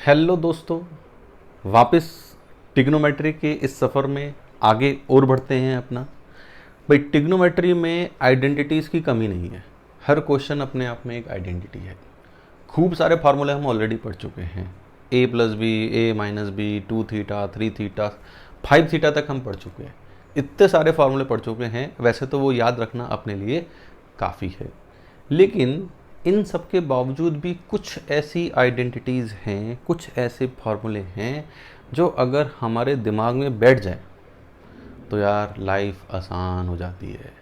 Hello दोस्तों, वापस trigonometry के इस सफ़र में आगे और बढ़ते हैं अपना। भाई टिग्नोमेट्री में आइडेंटिटीज़ की कमी नहीं है। हर क्वेश्चन अपने आप में एक आइडेंटिटी है। खूब सारे फार्मूले हम ऑलरेडी पढ़ चुके हैं। A plus B, A minus B, 2 theta, 3 theta, 5 theta तक हम पढ़ चुके हैं। इतने सारे फार्मूले पढ़ चुके हैं, वैसे तो वो याद रखना अपने लिए काफ़ी है। लेकिन इन सब के बावजूद भी कुछ ऐसी आइडेंटिटीज़ हैं, कुछ ऐसे फार्मूले हैं जो अगर हमारे दिमाग में बैठ जाए तो यार लाइफ आसान हो जाती है।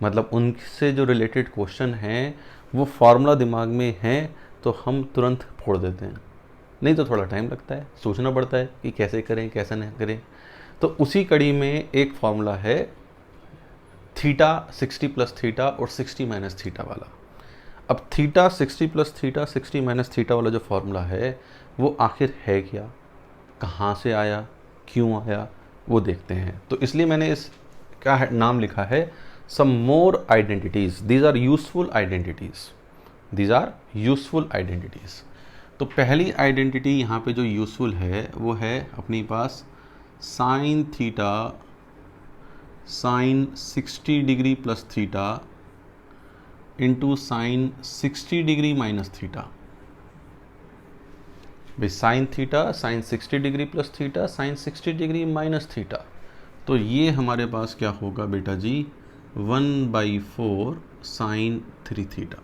मतलब उनसे जो रिलेटेड क्वेश्चन हैं वो फार्मूला दिमाग में है तो हम तुरंत फोड़ देते हैं। नहीं तो थोड़ा टाइम लगता है, सोचना पड़ता है कि कैसे करें कैसे नहीं करें। तो उसी कड़ी में एक फार्मूला है थीटा 60 प्लस थीटा और 60 माइनस थीटा वाला। अब theta 60 plus theta 60 minus theta वाला जो फार्मूला है वो आखिर है क्या, कहाँ से आया, क्यों आया, वो देखते हैं। तो इसलिए मैंने इसका नाम लिखा है some more identities, these are useful identities, these are useful identities. तो पहली आइडेंटिटी यहाँ पे जो यूजफुल है वो है अपनी पास sine theta sine 60 degree plus theta into sine 60 degree minus theta. भाई sine theta sine 60 degree plus theta sine 60 degree minus theta, तो ये हमारे पास क्या होगा बेटा जी, 1/4 साइन 3 थीटा,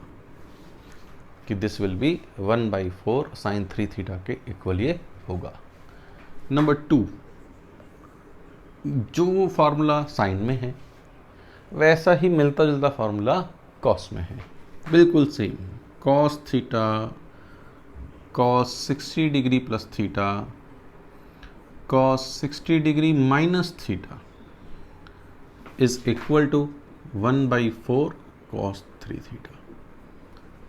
कि this will be 1/4 sine 3 theta के इक्वल ये होगा। नंबर 2, जो फार्मूला साइन में है वैसा ही मिलता जुलता फार्मूला कॉस में है, बिल्कुल same. Cos theta cos 60 degree plus theta cos 60 degree minus theta is equal to 1/4 cos 3 theta.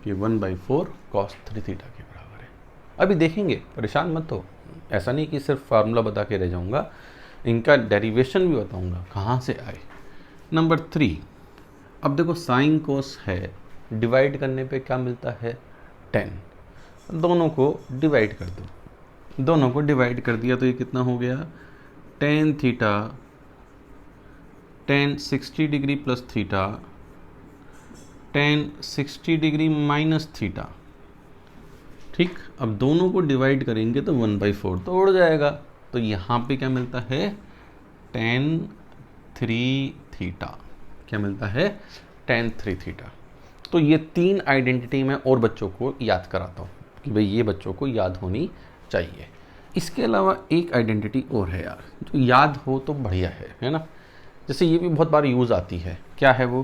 ये 1/4 कॉस 3 थीटा के बराबर है। अभी देखेंगे, परेशान मत हो। ऐसा नहीं कि सिर्फ फार्मूला बता के रह जाऊंगा, इनका डेरिवेशन भी बताऊंगा कहाँ से आए। नंबर 3, अब देखो साइन कोस है, डिवाइड करने पे क्या मिलता है, 10। दोनों को डिवाइड कर दो, दोनों को डिवाइड कर दिया तो ये कितना हो गया, tan theta tan 60 degree plus theta tan 60 degree minus theta. ठीक, अब दोनों को डिवाइड करेंगे तो 1/4 तो उड़ जाएगा। तो यहाँ पे क्या मिलता है, टेन 3 थीटा। क्या मिलता है, टेन 3 थीटा। तो ये 3 आइडेंटिटी मैं और बच्चों को याद कराता हूँ कि भाई ये बच्चों को याद होनी चाहिए। इसके अलावा एक आइडेंटिटी और है यार, जो याद हो तो बढ़िया है ना। जैसे ये भी बहुत बार यूज़ आती है, क्या है वो,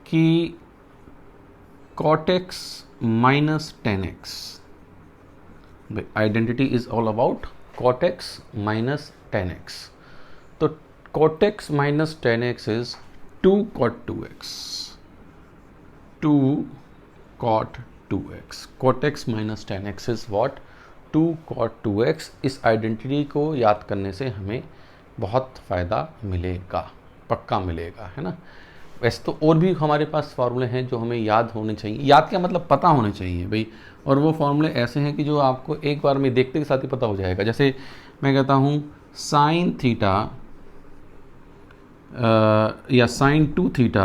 कि cot x minus 10x। Identity is all about cot x minus 10x। तो cot x minus 10x is 2 cot 2x, 2 cot 2x। cot x minus 10x is what, 2 cot 2x। इस आइडेंटिटी को याद करने से हमें बहुत फ़ायदा मिलेगा, पक्का मिलेगा, है ना। वैसे तो और भी हमारे पास फार्मूले हैं जो हमें याद होने चाहिए। याद क्या मतलब, पता होने चाहिए भाई। और वो फार्मूले ऐसे हैं कि जो आपको एक बार में देखते के साथ ही पता हो जाएगा। जैसे मैं कहता हूँ साइन थीटा या sine 2 theta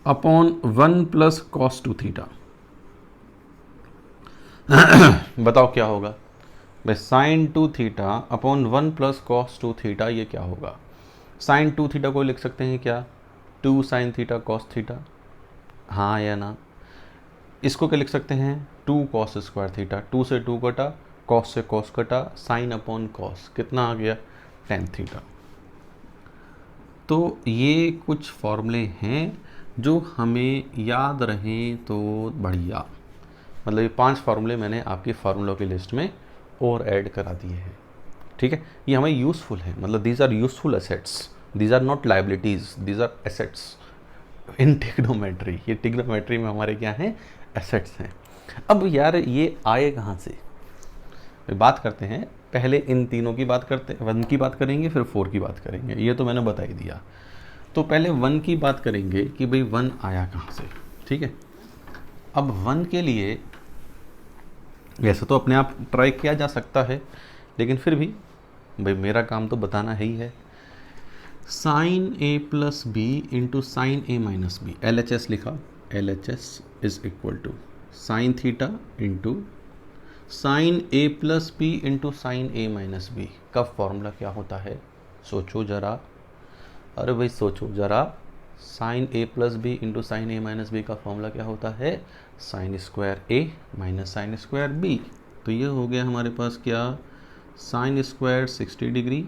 upon 1 plus cos 2 theta. बताओ क्या होगा भाई, sine 2 theta upon 1 plus cos 2 theta, ये क्या होगा। साइन 2 थीटा को लिख सकते हैं क्या, 2 साइन थीटा कॉस थीटा, हाँ या ना। इसको क्या लिख सकते हैं, 2 कॉस स्क्वायर थीटा, 2 से 2 कटा, कॉस से कॉस कटा, साइन अपॉन कॉस, कितना आ गया, टेन थीटा। तो ये कुछ फॉर्मूले हैं जो हमें याद रहें तो बढ़िया। मतलब ये 5 फार्मूले मैंने आपकी फार्मूलों की लिस्ट में और ऐड करा दिए हैं। ठीक है, ये हमें यूज़फुल है, मतलब these are useful assets, these are not liabilities, these are assets in trigonometry. ये टिग्नोमेट्री में हमारे क्या हैं, एसेट्स हैं। अब यार ये आए कहाँ से, बात करते हैं। पहले इन तीनों की बात करते हैं, 1 की बात करेंगे, फिर 4 की बात करेंगे। ये तो मैंने बता ही दिया। तो पहले 1 की बात करेंगे कि भाई 1 आया कहाँ से। ठीक है, अब 1 के लिए वैसे तो अपने आप ट्राई किया जा सकता है, लेकिन फिर भी भाई मेरा काम तो बताना है ही है। Sine A plus B into sine A minus B, L H S लिखा, L H S is equal to sine theta into sine A plus B into sine A minus B का फॉर्मूला क्या होता है? सोचो ज़रा, अरे भाई सोचो ज़रा, sine A plus B into sine A minus B का फॉर्मूला क्या होता है? Sine square A minus sine square B. तो ये हो गया हमारे पास क्या? Sine square 60 degree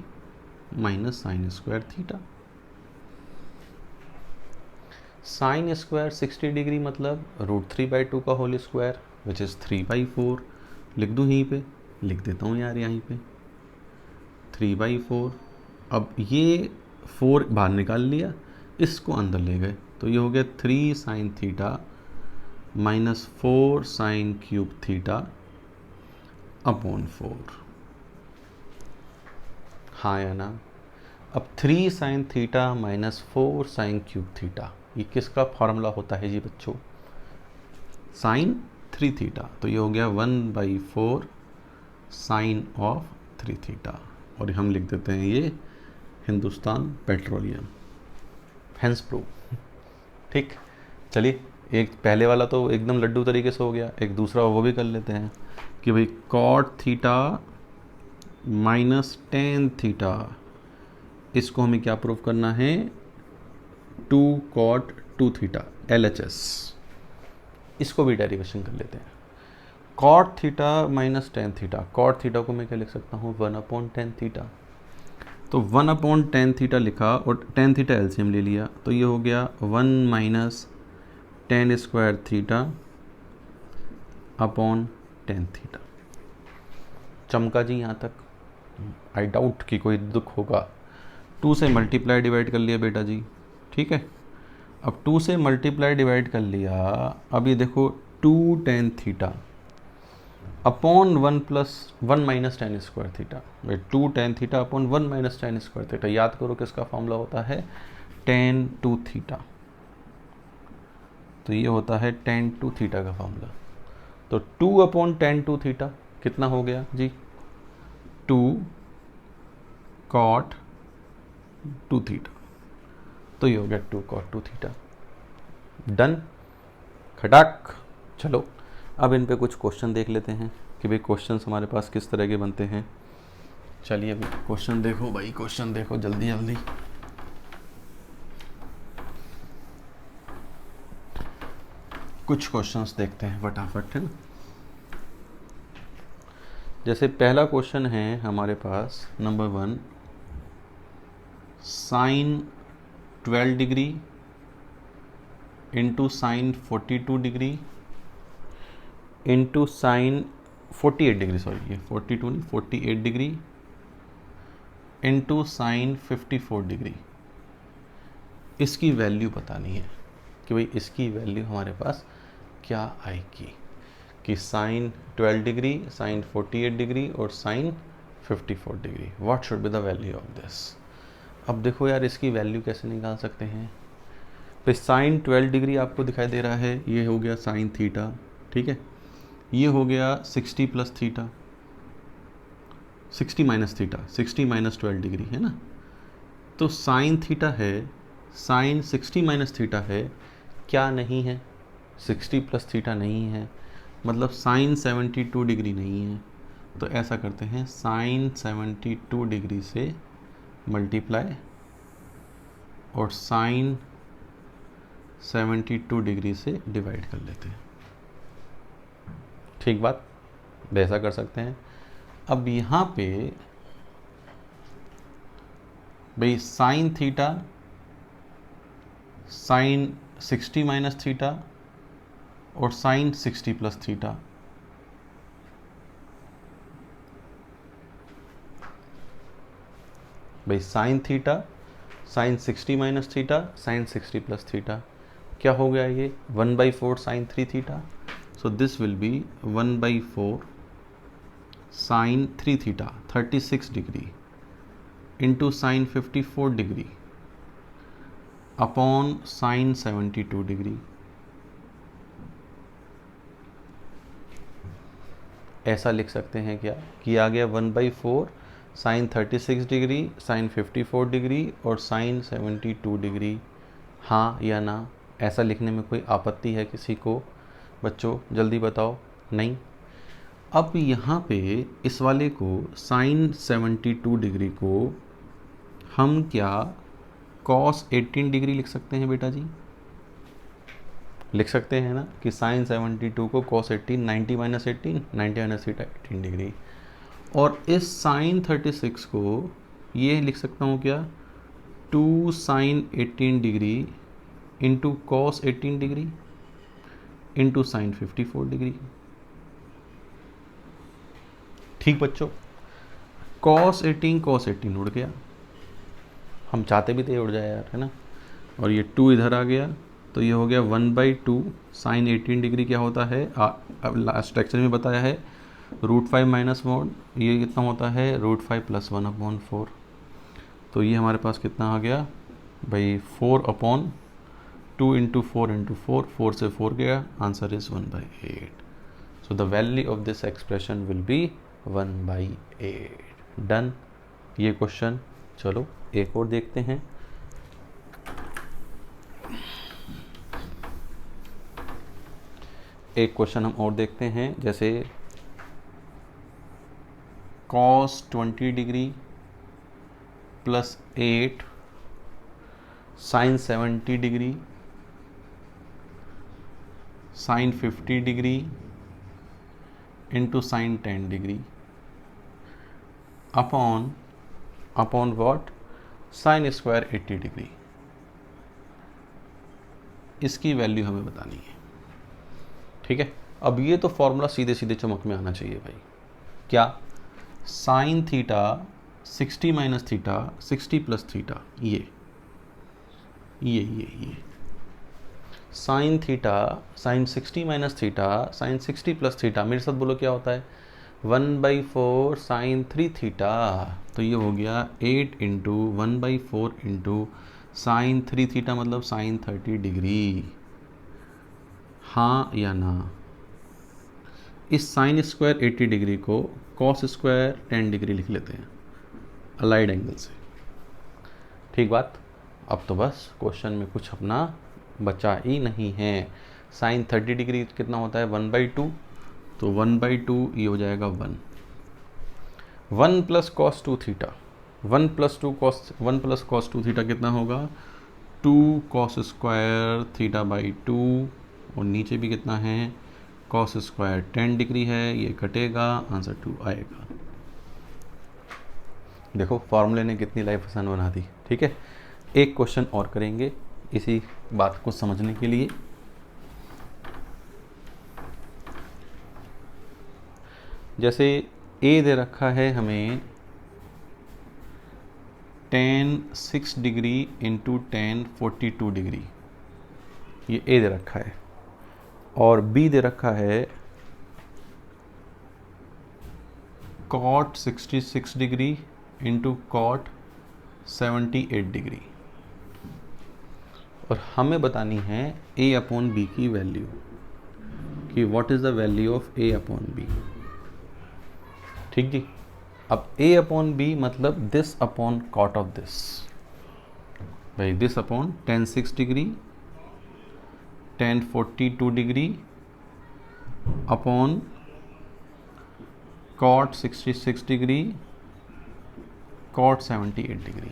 minus sine square theta. Sine square 60 degree मतलब √3/2 का होल स्क्वायर विच इज़ 3/4। लिख दूँ यहीं पे, लिख देता हूँ यार यहीं पे 3/4। अब ये 4 बाहर निकाल लिया, इसको अंदर ले गए, तो ये हो गया 3 sine theta minus 4 sine cube theta upon 4। हाँ या ना? अब 3 sine theta minus 4 sine cube theta, ये किसका फॉर्मूला होता है जी बच्चों? Sine 3 theta. तो ये हो गया 1/4 साइन ऑफ 3 थीटा, और हम लिख देते हैं ये हिंदुस्तान पेट्रोलियम, हेंस प्रूफ। ठीक, चलिए एक पहले वाला तो एकदम लड्डू तरीके से हो गया, एक दूसरा वो भी कर लेते हैं कि भाई cot theta minus tan theta, इसको हमें क्या प्रूफ करना है? 2 कॉट 2 थीटा, LHS। इसको भी डेरिवेशन कर लेते हैं। Cot theta minus tan theta, cot theta को मैं क्या लिख सकता हूँ? 1/10 थीटा। तो 1/10 थीटा लिखा और टेन थीटा एलसीएम ले लिया, तो ये हो गया 1 minus tan square theta upon 10 theta. चमका जी यहाँ तक? आई डाउट कि कोई दुख होगा। 2 से मल्टीप्लाई डिवाइड कर लिया बेटा जी, ठीक है। अब 2 से मल्टीप्लाई डिवाइड कर लिया, अब ये देखो 2 tan theta upon 1 minus tan square theta. भाई 2 tan theta upon 1 minus tan square theta, याद करो किसका फॉर्मूला होता है? Tan two theta. तो ये होता है टेन टू थीटा का फॉर्मूला। तो 2/10 थीटा कितना हो गया जी? 2 कॉट 2 थीटा। तो ये हो गया 2 कॉट 2 थीटा। डन, खटाक। चलो अब इन पे कुछ क्वेश्चन देख लेते हैं कि भाई क्वेश्चंस हमारे पास किस तरह के बनते हैं। चलिए अभी क्वेश्चन देखो भाई, क्वेश्चन देखो जल्दी जल्दी। कुछ क्वेश्चंस देखते हैं फटाफट, है ना। जैसे पहला क्वेश्चन है हमारे पास number 1, sine 12 degree into sine 42 degree into sine 48 degree, sorry ये 42 नहीं 48 डिग्री इंटू साइन 54 डिग्री। इसकी वैल्यू बतानी है कि भाई इसकी वैल्यू हमारे पास क्या आएगी, कि साइन 12 डिग्री, साइन 48 डिग्री और sine 54 degree, what should be the value of this. अब देखो यार इसकी वैल्यू कैसे निकाल सकते हैं। तो साइन 12 डिग्री आपको दिखाई दे रहा है, ये हो गया साइन थीटा, ठीक है। ये हो गया 60 plus theta, 60 minus theta, 60 minus 12 degree, है ना। तो साइन थीटा है, साइन 60 माइनस थीटा है, क्या नहीं है? 60 प्लस थीटा नहीं है, मतलब साइन 72 डिग्री नहीं है। तो ऐसा करते हैं, साइन 72 डिग्री से मल्टीप्लाई और साइन 72 डिग्री से डिवाइड कर लेते हैं। ठीक बात, वैसा कर सकते हैं। अब यहाँ पे भाई sine theta, sine 60 minus theta और साइन 60 प्लस थीटा, भाई sine theta, sine 60 minus theta, sine 60 plus theta, क्या हो गया ये? 1/4 sine 3 theta. So this will be 1/4 sine 3 theta 36 degree into sine 54 degree upon sine 72 degree. ऐसा लिख सकते हैं क्या कि आ गया 1/4 साइन 36 डिग्री, साइन 54 डिग्री और साइन 72 डिग्री, हाँ या ना? ऐसा लिखने में कोई आपत्ति है किसी को? बच्चों जल्दी बताओ। नहीं। अब यहाँ पे इस वाले को साइन 72 डिग्री को हम क्या कॉस 18 डिग्री लिख सकते हैं बेटा जी? लिख सकते हैं ना कि साइन 72 को कॉस 18, 90 माइनस 18, 90 माइनस 18 डिग्री। और इस साइन 36 को ये लिख सकता हूँ क्या 2 sine 18 degree into cos 18 degree into sine 54 degree. ठीक बच्चों, कॉस 18 उड़ गया, हम चाहते भी थे उड़ जाए यार, है ना। और ये 2 इधर आ गया, तो ये हो गया 1/2 साइन 18 डिग्री क्या होता है, अब लास्ट लेक्चर में बताया है √5 माइनस मोड, ये कितना होता है √5 + 1/4। तो ये हमारे पास कितना आ गया भाई 4/2 इंटू 4 इंटू 4, 4 से 4 गया, answer is 1/8। So the value of this expression will be 1/8। Done ये क्वेश्चन। चलो एक और देखते हैं। एक क्वेश्चन हम और देखते हैं, जैसे cos 20 degree plus 8 sine 70 degree sine 50 degree into sine 10 degree upon what sine square 80 degree. इसकी वैल्यू हमें बतानी है। ठीक है, अब ये तो फॉर्मूला सीधे सीधे चमक में आना चाहिए भाई। क्या? Sine theta 60 minus theta 60 plus theta, ये sine theta sine 60 minus theta sine 60 plus theta, मेरे साथ बोलो क्या होता है 1/4 साइन 3 थीटा। तो ये हो गया 8 इंटू 1/4 इंटू साइन 3 थीटा मतलब साइन 30 डिग्री, हाँ या ना? इस साइन स्क्वायर 80 डिग्री को कॉस स्क्वायर 10 डिग्री लिख लेते हैं अलाइड एंगल से। ठीक बात। अब तो बस क्वेश्चन में कुछ अपना बचा ही नहीं है। साइन 30 डिग्री कितना होता है 1/2, तो 1/2 ये हो जाएगा 1 plus cos 2 theta, 1 plus cos 2 theta कितना होगा 2 कॉस स्क्वायर थीटा बाई 2, और नीचे भी कितना है कॉस स्क्वायर 10 डिग्री है, ये कटेगा, आंसर 2 आएगा। देखो फॉर्मूले ने कितनी लाइफ आसान बना दी। ठीक है, एक क्वेश्चन और करेंगे इसी बात को समझने के लिए। जैसे ए दे रखा है हमें tan 6 degree into tan 42 degree, ये ए दे रखा है, और बी दे रखा है cot 66 degree into cot 78 degree, और हमें बतानी है a अपॉन बी की वैल्यू, कि what is the value of a upon B. ठीक जी। अब a अपॉन बी मतलब this upon cot of this, भाई this upon tan 6 degree tan 42 degree upon cot 66 degree cot 78 degree,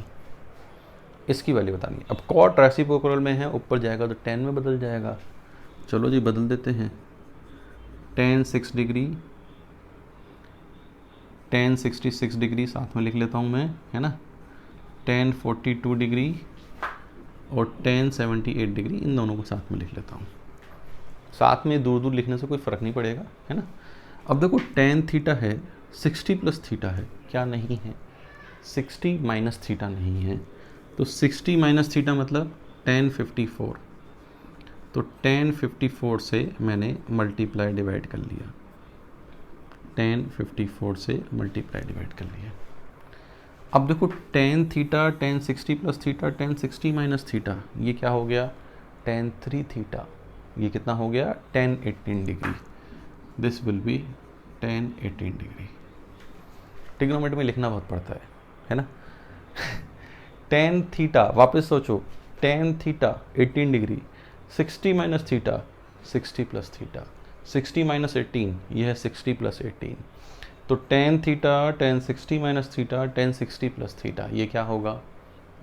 इसकी value बतानी है। अब cot रेसिप्रोकल में है, ऊपर जाएगा तो tan में बदल जाएगा। चलो जी बदल देते हैं, tan 6 डिग्री tan 66 डिग्री साथ में लिख लेता हूँ मैं, है ना, tan 42 डिग्री और tan 78 डिग्री, इन दोनों को साथ में लिख लेता हूँ। साथ में दूर दूर लिखने से कोई फ़र्क नहीं पड़ेगा, है ना। अब देखो tan थीटा है 60 प्लस थीटा है, क्या नहीं है 60 माइनस थीटा नहीं है, तो 60 माइनस थीटा मतलब tan 54, तो tan 54 से मैंने मल्टीप्लाई डिवाइड कर लिया, tan 54 से मल्टीप्लाई डिवाइड कर लिया। अब देखो tan theta tan 60 plus theta tan 60 minus theta, ये क्या हो गया tan 3 थीटा, ये कितना हो गया tan 18 degree, this will B tan 18 degree. Trigonometry में लिखना बहुत पड़ता है ना। tan थीटा, वापस सोचो, tan theta 18 degree, 60 minus theta 60 plus theta, 60 minus 18 ये है 60 प्लस 18। तो tan theta tan 60 minus theta tan 60 plus theta, ये क्या होगा?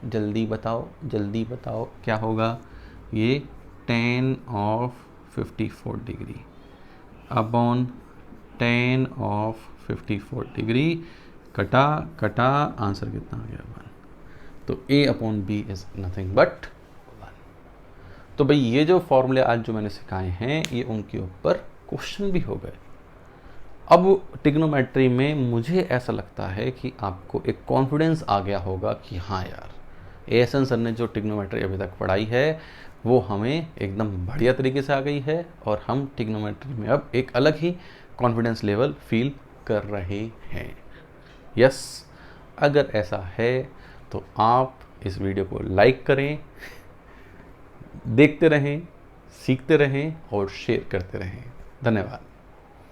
जल्दी बताओ, जल्दी बताओ क्या होगा? ये tan of 54 degree upon tan of 54 degree, कटा कटा, आंसर कितना आ गया? 1। तो a upon B is nothing but 1। तो भाई ये जो फॉर्मूले आज जो मैंने सिखाए हैं ये उनके ऊपर क्वेश्चन भी हो गए। अब ट्रिग्नोमेट्री में मुझे ऐसा लगता है कि आपको एक कॉन्फिडेंस आ गया होगा कि हाँ यार, एएसएन सर ने जो ट्रिग्नोमेट्री अभी तक पढ़ाई है वो हमें एकदम बढ़िया तरीके से आ गई है और हम ट्रिग्नोमेट्री में अब एक अलग ही कॉन्फिडेंस लेवल फील कर रहे हैं। यस, अगर ऐसा है तो आप इस वीडियो को लाइक करें, देखते रहें, सीखते रहें और शेयर करते रहें। धन्यवाद।